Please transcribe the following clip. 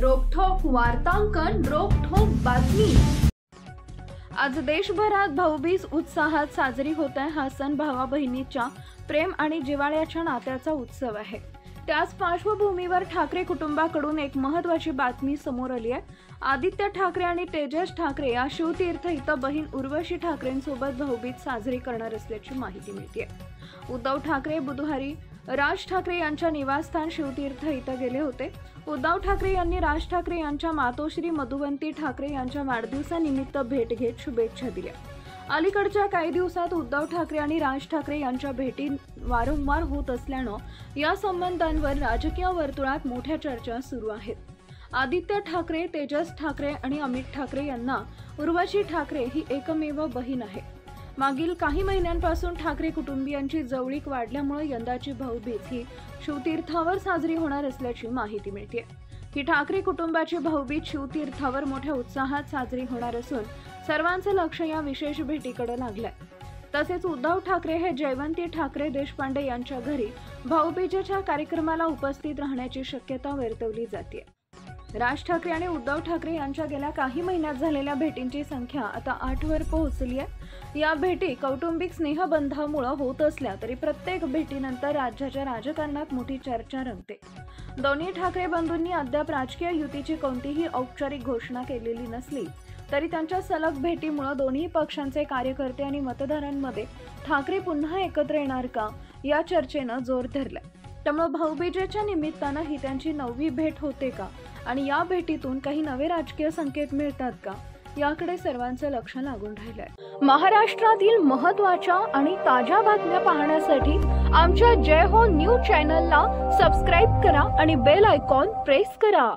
रोखठोक वार्तांकन, रोखठोक बातमी। आज देशभरात भाऊबीज उत्साहात साजरी होत आहे। हा सण भावा बहिणीच्या प्रेम आणि जिव्हाळ्याच्या नात्याचा उत्सव आहे। त्याच पार्श्वभूमीवर ठाकरे कुटुंबाकडून एक महत्त्वाची बातमी समोर आली आहे। आदित्य ठाकरे आणि तेजस ठाकरे या शिवतीर्थ इथं बहीण उर्वशी ठाकरेंसोबत भाऊबीज साजरी करणार असल्याची माहिती मिळते। उद्धव ठाकरे बुधवारी राज ठाकरे यांच्या निवासस्थान शिवतीर्थ इथं गेले होते। उद्धव ठाकरे यांनी राज ठाकरे यांच्या मातोश्री मधुवंती ठाकरे यांच्या वाढदिवसानिमित्त भेट घेत शुभेच्छा दिल्या। अलीकडच्या काही दिवसात उद्धव ठाकरे आणि राज ठाकरे यांच्या भेटी वारंवार होत असल्यानं या संबंधांवर राजकीय वर्तुळात मोठ्या चर्चा सुरू आहेत। आदित्य ठाकरे, तेजस ठाकरे आणि अमित ठाकरे यांना उर्वशी ठाकरे ही एकमेव बहीण आहे। मागील काही महिन्यांपासून ठाकरे कुटुंबियांची जवळीक वाढल्यामुळे यंदाची भाऊबीज ही शिवतीर्थावर साजरी होणार असल्याची माहिती मिळते। ही ठाकरे कुटुंबाची भाऊबीज शिवतीर्थावर मोठ्या उत्साहात साजरी होणार असून सर्वांचं लक्ष या विशेष भेटीकडे लागलंय। तसेच उद्धव ठाकरे हे जयवंती ठाकरे देशपांडे यांच्या घरी भाऊबीजेच्या कार्यक्रमाला उपस्थित राहण्याची शक्यता वर्तवली जाते। राज ठाकरे आणि उद्धव ठाकरे यांच्या गेल्या काही महिन्यात झालेल्या भेटींची संख्या आता 8 वर पोहोचली आहे। या भेटी कौटुंबिक स्नेहबंधामुळे होत असल्या तरी प्रत्येक भेटीनंतर राज्याच्या राजकारणात मोठी चर्चा रंगते। दोन्ही ठाकरे बंधूंनी अद्याप राजकीय युतीची कोणतीही औपचारिक घोषणा केलेली नसली तरी त्यांच्या सलग भेटीमुळे दोन्ही पक्षांचे कार्यकर्ते आणि मतदारांमध्ये ठाकरे पुन्हा एकत्र येणार का या चर्चेनं जोर धरलाय। त्यामुळे भाऊबीजेच्या निमित्तानं ही त्यांची 9वी भेट होते का आणि या भेटीतून काही नवे राजकीय संकेत मिळतात का याकडे सर्वांचं लक्ष लागून राहिलंय। महाराष्ट्रातील महत्त्वाच्या आणि ताज्या बातम्या पाहण्यासाठी आमच्या जय हो न्यूज चॅनलला सबस्क्राइब करा आणि बेल आयकॉन प्रेस करा।